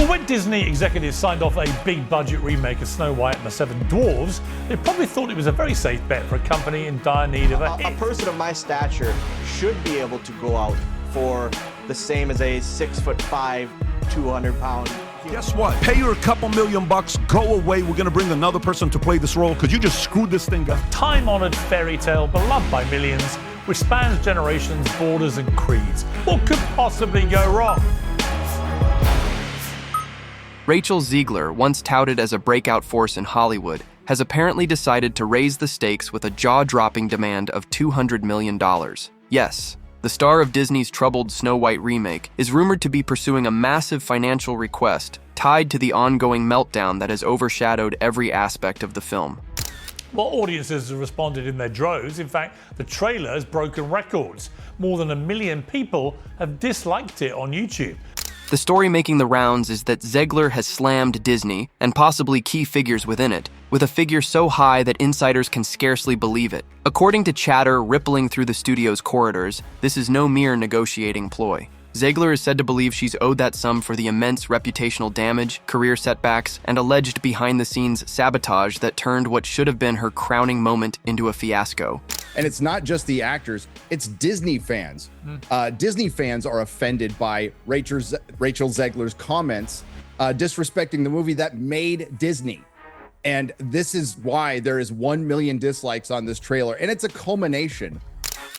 But when Disney executives signed off a big budget remake of Snow White and the Seven Dwarfs, they probably thought it was a very safe bet for a company in dire need of a hit. A person of my stature should be able to go out for the same as a 6'5", 200-pound. Guess what? Pay her a couple $1,000,000, go away. We're gonna bring another person to play this role because you just screwed this thing up. Time-honored fairy tale beloved by millions, which spans generations, borders, and creeds. What could possibly go wrong? Rachel Zegler, once touted as a breakout force in Hollywood, has apparently decided to raise the stakes with a jaw-dropping demand of $200 million. Yes, the star of Disney's troubled Snow White remake is rumored to be pursuing a massive financial request tied to the ongoing meltdown that has overshadowed every aspect of the film. Well, audiences have responded in their droves. In fact, the trailer has broken records. More than 1 million people have disliked it on YouTube. The story making the rounds is that Zegler has slammed Disney, and possibly key figures within it, with a figure so high that insiders can scarcely believe it. According to chatter rippling through the studio's corridors, this is no mere negotiating ploy. Zegler is said to believe she's owed that sum for the immense reputational damage, career setbacks, and alleged behind-the-scenes sabotage that turned what should have been her crowning moment into a fiasco. And it's not just the actors, it's Disney fans. Disney fans are offended by Rachel Zegler's comments disrespecting the movie that made Disney. And this is why there is 1 million dislikes on this trailer, and it's a culmination.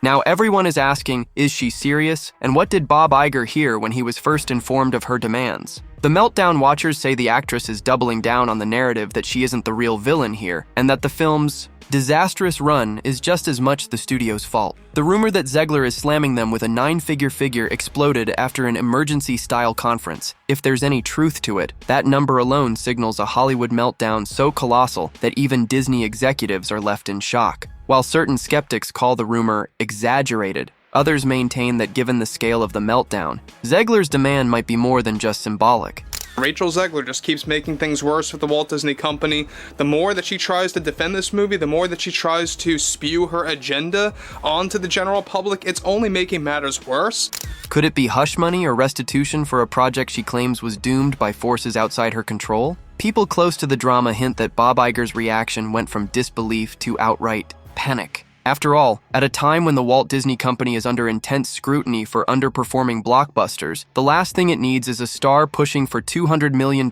Now everyone is asking, is she serious? And what did Bob Iger hear when he was first informed of her demands? The Meltdown watchers say the actress is doubling down on the narrative that she isn't the real villain here, and that the film's disastrous run is just as much the studio's fault. The rumor that Zegler is slamming them with a 9-figure figure exploded after an emergency-style conference. If there's any truth to it, that number alone signals a Hollywood meltdown so colossal that even Disney executives are left in shock. While certain skeptics call the rumor exaggerated, others maintain that given the scale of the meltdown, Zegler's demand might be more than just symbolic. Rachel Zegler just keeps making things worse with the Walt Disney Company. The more that she tries to defend this movie, the more that she tries to spew her agenda onto the general public, it's only making matters worse. Could it be hush money or restitution for a project she claims was doomed by forces outside her control? People close to the drama hint that Bob Iger's reaction went from disbelief to outright panic. After all, at a time when the Walt Disney Company is under intense scrutiny for underperforming blockbusters, the last thing it needs is a star pushing for $200 million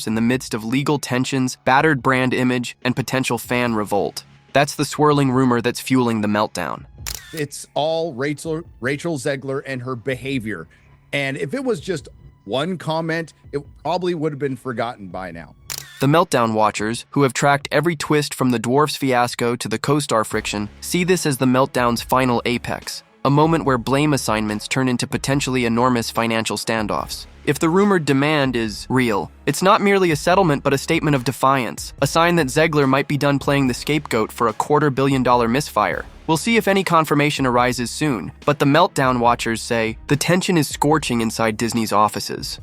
in the midst of legal tensions, battered brand image, and potential fan revolt. That's the swirling rumor that's fueling the meltdown. It's all Rachel Zegler and her behavior. And if it was just one comment, it probably would have been forgotten by now. The Meltdown watchers, who have tracked every twist from the Dwarfs fiasco to the co-star friction, see this as the Meltdown's final apex, a moment where blame assignments turn into potentially enormous financial standoffs. If the rumored demand is real, it's not merely a settlement but a statement of defiance, a sign that Zegler might be done playing the scapegoat for a $250 million misfire. We'll see if any confirmation arises soon, but the Meltdown watchers say the tension is scorching inside Disney's offices.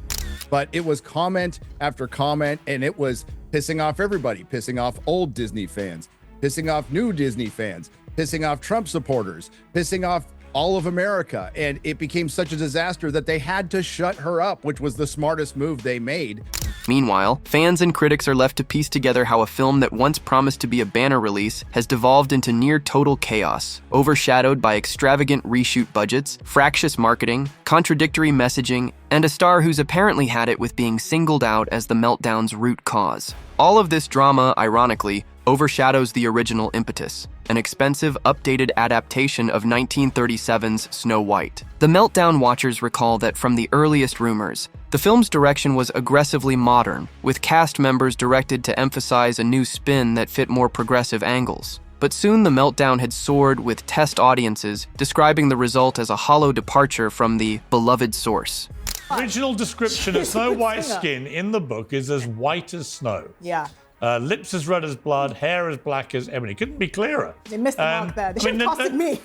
But it was comment after comment, and it was pissing off everybody, pissing off old Disney fans, pissing off new Disney fans, pissing off Trump supporters, pissing off all of America. And it became such a disaster that they had to shut her up, which was the smartest move they made. Meanwhile, fans and critics are left to piece together how a film that once promised to be a banner release has devolved into near total chaos, overshadowed by extravagant reshoot budgets, fractious marketing, contradictory messaging, and a star who's apparently had it with being singled out as the meltdown's root cause. All of this drama, ironically, overshadows the original impetus, an expensive, updated adaptation of 1937's Snow White. The Meltdown watchers recall that from the earliest rumors, the film's direction was aggressively modern, with cast members directed to emphasize a new spin that fit more progressive angles. But soon the Meltdown had soared with test audiences, describing the result as a hollow departure from the beloved source. Original description of Snow White's skin in the book is as white as snow. Yeah. Lips as red as blood, hair as black as ebony. Couldn't be clearer. They missed the mark there. They should have costed me.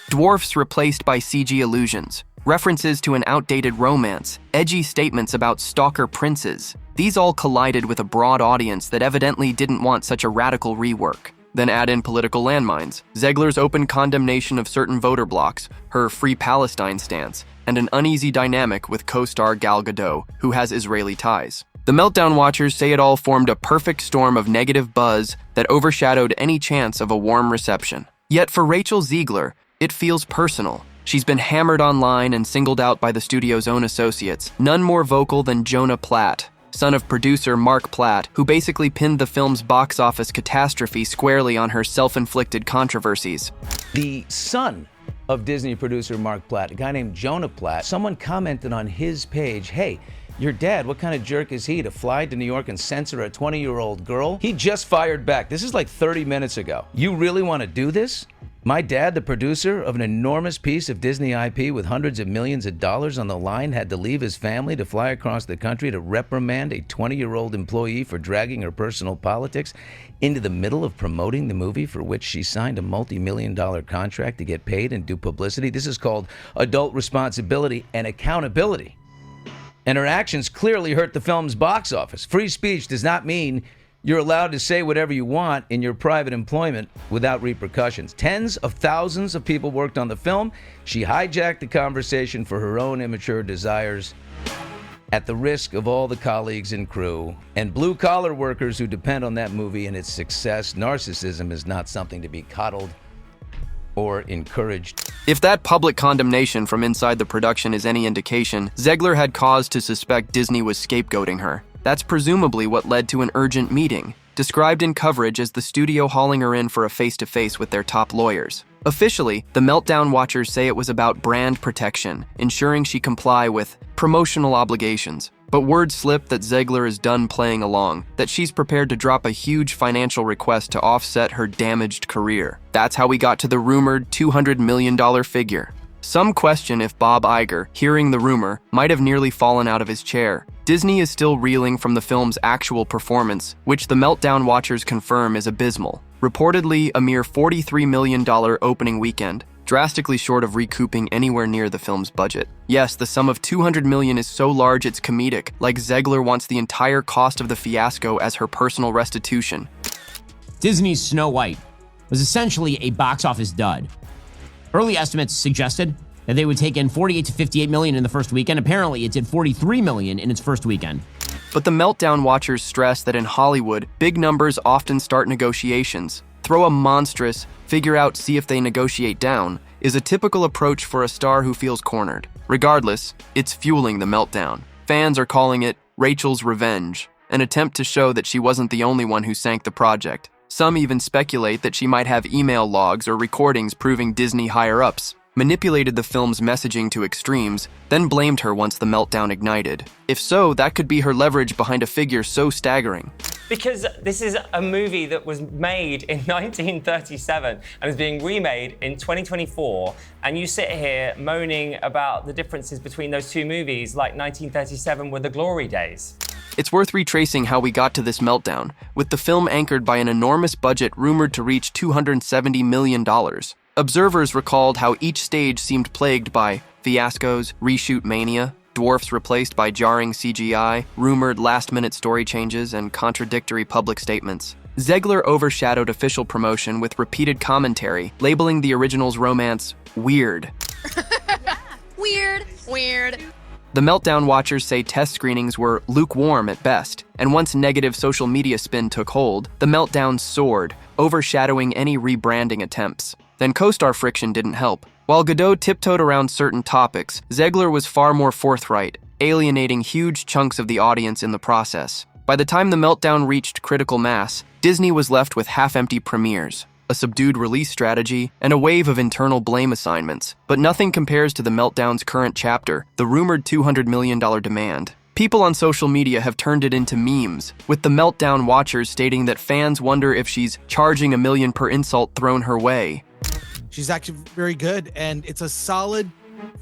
Dwarfs replaced by CG illusions, references to an outdated romance, edgy statements about stalker princes. These all collided with a broad audience that evidently didn't want such a radical rework. Then add in political landmines, Zegler's open condemnation of certain voter blocs, her Free Palestine stance, and an uneasy dynamic with co-star Gal Gadot, who has Israeli ties. The Meltdown watchers say it all formed a perfect storm of negative buzz that overshadowed any chance of a warm reception. Yet for Rachel Zegler, it feels personal. She's been hammered online and singled out by the studio's own associates, none more vocal than Jonah Platt, son of producer Mark Platt, who basically pinned the film's box office catastrophe squarely on her self-inflicted controversies. The son of Disney producer Mark Platt, a guy named Jonah Platt, someone commented on his page, "Hey, your dad, what kind of jerk is he to fly to New York and censor a 20-year-old girl?" He just fired back. This is like 30 minutes ago. "You really want to do this? My dad, the producer of an enormous piece of Disney IP with hundreds of millions of dollars on the line, had to leave his family to fly across the country to reprimand a 20-year-old employee for dragging her personal politics into the middle of promoting the movie for which she signed a multi-million-dollar contract to get paid and do publicity. This is called adult responsibility and accountability. And her actions clearly hurt the film's box office. Free speech does not mean you're allowed to say whatever you want in your private employment without repercussions. Tens of thousands of people worked on the film. She hijacked the conversation for her own immature desires at the risk of all the colleagues and crew and blue-collar workers who depend on that movie and its success. Narcissism is not something to be coddled or encouraged." If that public condemnation from inside the production is any indication, Zegler had cause to suspect Disney was scapegoating her. That's presumably what led to an urgent meeting, described in coverage as the studio hauling her in for a face-to-face with their top lawyers. Officially, the Meltdown watchers say it was about brand protection, ensuring she comply with promotional obligations. But word slipped that Zegler is done playing along, that she's prepared to drop a huge financial request to offset her damaged career. That's how we got to the rumored $200 million figure. Some question if Bob Iger, hearing the rumor, might have nearly fallen out of his chair. Disney is still reeling from the film's actual performance, which the Meltdown watchers confirm is abysmal. Reportedly a mere $43 million opening weekend, drastically short of recouping anywhere near the film's budget. Yes, the sum of $200 million is so large it's comedic, like Zegler wants the entire cost of the fiasco as her personal restitution. Disney's Snow White was essentially a box office dud. Early estimates suggested that they would take in 48 to 58 million in the first weekend. Apparently, it did 43 million in its first weekend. But the Meltdown watchers stress that in Hollywood, big numbers often start negotiations. Throw a monstrous, figure out, see if they negotiate down, is a typical approach for a star who feels cornered. Regardless, it's fueling the meltdown. Fans are calling it Rachel's revenge, an attempt to show that she wasn't the only one who sank the project. Some even speculate that she might have email logs or recordings proving Disney higher-ups manipulated the film's messaging to extremes, then blamed her once the meltdown ignited. If so, that could be her leverage behind a figure so staggering. Because this is a movie that was made in 1937 and is being remade in 2024, and you sit here moaning about the differences between those two movies like 1937 were the glory days. It's worth retracing how we got to this meltdown, with the film anchored by an enormous budget rumored to reach $270 million. Observers recalled how each stage seemed plagued by fiascos, reshoot mania, dwarfs replaced by jarring CGI, rumored last-minute story changes, and contradictory public statements. Zegler overshadowed official promotion with repeated commentary, labeling the original's romance weird. Weird. The Meltdown watchers say test screenings were lukewarm at best, and once negative social media spin took hold, the Meltdown soared, overshadowing any rebranding attempts. Then co-star friction didn't help. While Godot tiptoed around certain topics, Zegler was far more forthright, alienating huge chunks of the audience in the process. By the time the Meltdown reached critical mass, Disney was left with half-empty premieres, a subdued release strategy, and a wave of internal blame assignments. But nothing compares to the Meltdown's current chapter, the rumored $200 million demand. People on social media have turned it into memes, with the Meltdown watchers stating that fans wonder if she's charging $1 million per insult thrown her way. She's actually very good, and it's a solid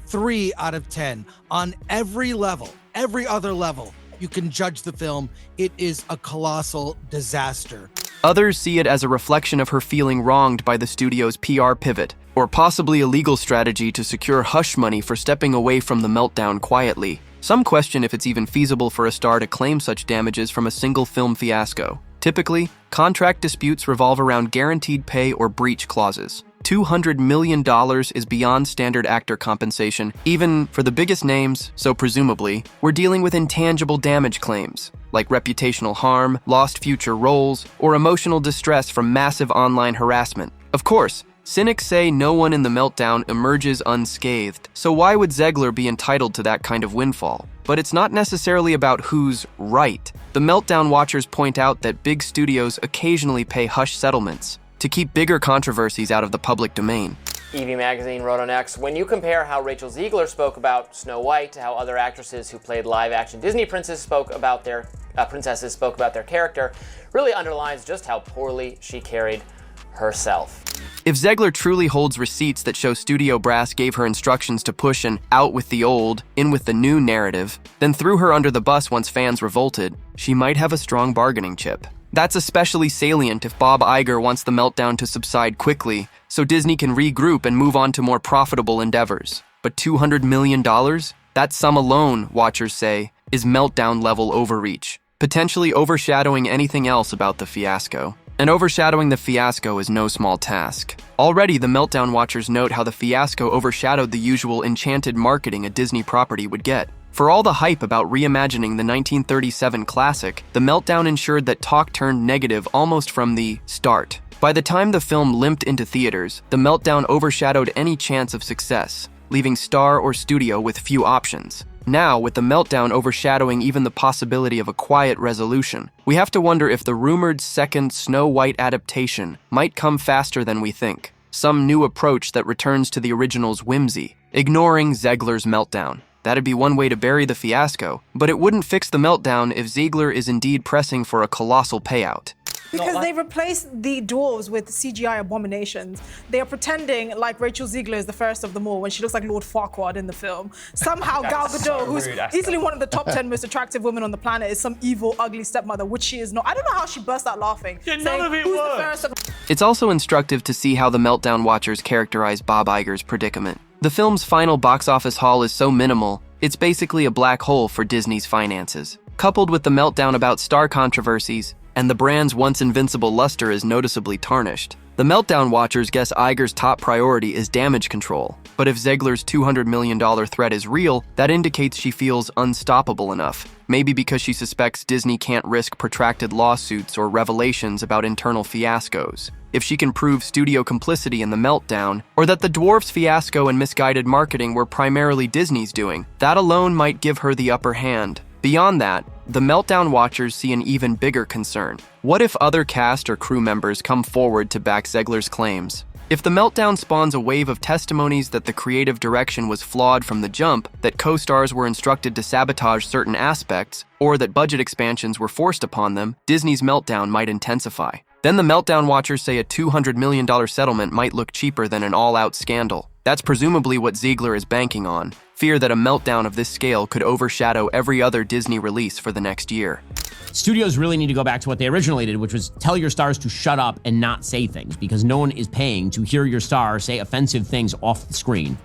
3 out of 10 on every level, every other level. You can judge the film. It is a colossal disaster. Others see it as a reflection of her feeling wronged by the studio's PR pivot, or possibly a legal strategy to secure hush money for stepping away from the Meltdown quietly. Some question if it's even feasible for a star to claim such damages from a single film fiasco. Typically, contract disputes revolve around guaranteed pay or breach clauses. $200 million is beyond standard actor compensation, even for the biggest names, so presumably, we're dealing with intangible damage claims, like reputational harm, lost future roles, or emotional distress from massive online harassment. Of course, cynics say no one in the meltdown emerges unscathed, so why would Zegler be entitled to that kind of windfall? But it's not necessarily about who's right. The meltdown watchers point out that big studios occasionally pay hush settlements to keep bigger controversies out of the public domain. EV Magazine wrote on X, when you compare how Rachel Zegler spoke about Snow White to how other actresses who played live-action Disney princesses spoke about their character, really underlines just how poorly she carried herself. If Zegler truly holds receipts that show studio brass gave her instructions to push an out with the old, in with the new narrative, then threw her under the bus once fans revolted, she might have a strong bargaining chip. That's especially salient if Bob Iger wants the meltdown to subside quickly, so Disney can regroup and move on to more profitable endeavors. But $200 million? That sum alone, watchers say, is meltdown-level overreach, potentially overshadowing anything else about the fiasco. And overshadowing the fiasco is no small task. Already, the meltdown watchers note how the fiasco overshadowed the usual enchanted marketing a Disney property would get. For all the hype about reimagining the 1937 classic, the meltdown ensured that talk turned negative almost from the start. By the time the film limped into theaters, the meltdown overshadowed any chance of success, leaving star or studio with few options. Now, with the meltdown overshadowing even the possibility of a quiet resolution, we have to wonder if the rumored second Snow White adaptation might come faster than we think. Some new approach that returns to the original's whimsy, ignoring Zegler's meltdown. That'd be one way to bury the fiasco, but it wouldn't fix the meltdown if Zegler is indeed pressing for a colossal payout. Because they replaced the dwarves with CGI abominations. They are pretending like Rachel Zegler is the first of them all when she looks like Lord Farquaad in the film. Somehow Gal Gadot, who's easily one of the top 10 most attractive women on the planet, is some evil, ugly stepmother, which she is not. I don't know how she burst out laughing. Yeah, none of it works. It's also instructive to see how the meltdown watchers characterize Bob Iger's predicament. The film's final box office haul is so minimal, it's basically a black hole for Disney's finances. Coupled with the meltdown about star controversies, and the brand's once invincible luster is noticeably tarnished. The meltdown watchers guess Iger's top priority is damage control, but if Zegler's $200 million threat is real, that indicates she feels unstoppable enough, maybe because she suspects Disney can't risk protracted lawsuits or revelations about internal fiascos. If she can prove studio complicity in the meltdown, or that the dwarfs' fiasco and misguided marketing were primarily Disney's doing, that alone might give her the upper hand. Beyond that, the meltdown watchers see an even bigger concern. What if other cast or crew members come forward to back Zegler's claims? If the meltdown spawns a wave of testimonies that the creative direction was flawed from the jump, that co-stars were instructed to sabotage certain aspects, or that budget expansions were forced upon them, Disney's meltdown might intensify. Then the meltdown watchers say a $200 million settlement might look cheaper than an all-out scandal. That's presumably what Zegler is banking on, fear that a meltdown of this scale could overshadow every other Disney release for the next year. Studios really need to go back to what they originally did, which was tell your stars to shut up and not say things, because no one is paying to hear your star say offensive things off the screen.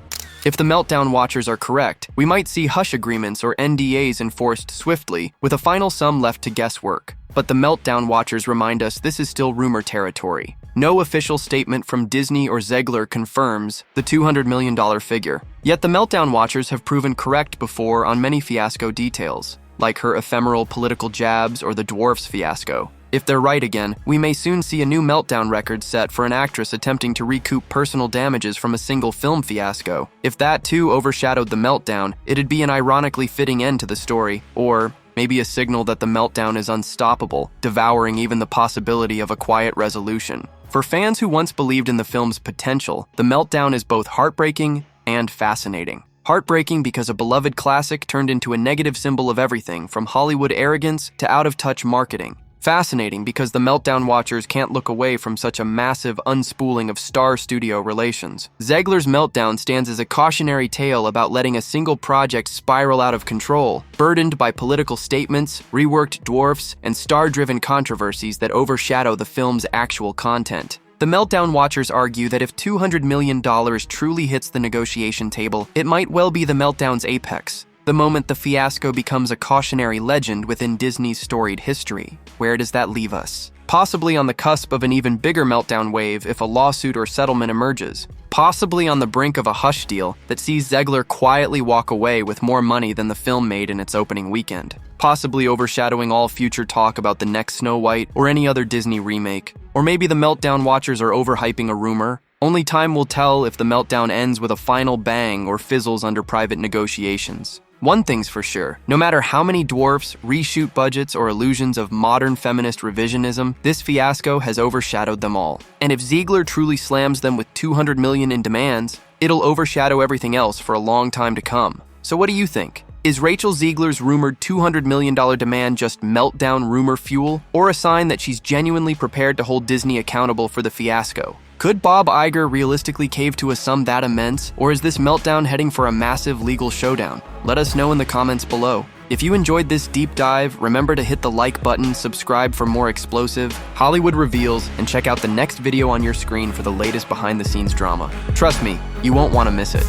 If the meltdown watchers are correct, we might see hush agreements or NDAs enforced swiftly, with a final sum left to guesswork. But the meltdown watchers remind us this is still rumor territory. No official statement from Disney or Zegler confirms the $200 million figure. Yet the meltdown watchers have proven correct before on many fiasco details, like her ephemeral political jabs or the dwarfs fiasco. If they're right again, we may soon see a new meltdown record set for an actress attempting to recoup personal damages from a single film fiasco. If that too overshadowed the meltdown, it'd be an ironically fitting end to the story, or maybe a signal that the meltdown is unstoppable, devouring even the possibility of a quiet resolution. For fans who once believed in the film's potential, the meltdown is both heartbreaking and fascinating. Heartbreaking because a beloved classic turned into a negative symbol of everything from Hollywood arrogance to out-of-touch marketing. Fascinating because the meltdown watchers can't look away from such a massive unspooling of star-studio relations. Zegler's meltdown stands as a cautionary tale about letting a single project spiral out of control, burdened by political statements, reworked dwarfs, and star-driven controversies that overshadow the film's actual content. The meltdown watchers argue that if $200 million truly hits the negotiation table, it might well be the meltdown's apex, the moment the fiasco becomes a cautionary legend within Disney's storied history. Where does that leave us? possibly on the cusp of an even bigger meltdown wave if a lawsuit or settlement emerges, possibly on the brink of a hush deal that sees Zegler quietly walk away with more money than the film made in its opening weekend, possibly overshadowing all future talk about the next Snow White or any other Disney remake. Or maybe the meltdown watchers are overhyping a rumor. Only time will tell if the meltdown ends with a final bang or fizzles under private negotiations. One thing's for sure, no matter how many dwarfs, reshoot budgets, or illusions of modern feminist revisionism, this fiasco has overshadowed them all. And if Zegler truly slams them with $200 million in demands, it'll overshadow everything else for a long time to come. So what do you think? Is Rachel Zegler's rumored $200 million demand just meltdown rumor fuel, or a sign that she's genuinely prepared to hold Disney accountable for the fiasco? Could Bob Iger realistically cave to a sum that immense, or is this meltdown heading for a massive legal showdown? Let us know in the comments below. If you enjoyed this deep dive, remember to hit the like button, subscribe for more explosive Hollywood reveals, and check out the next video on your screen for the latest behind-the-scenes drama. Trust me, you won't want to miss it.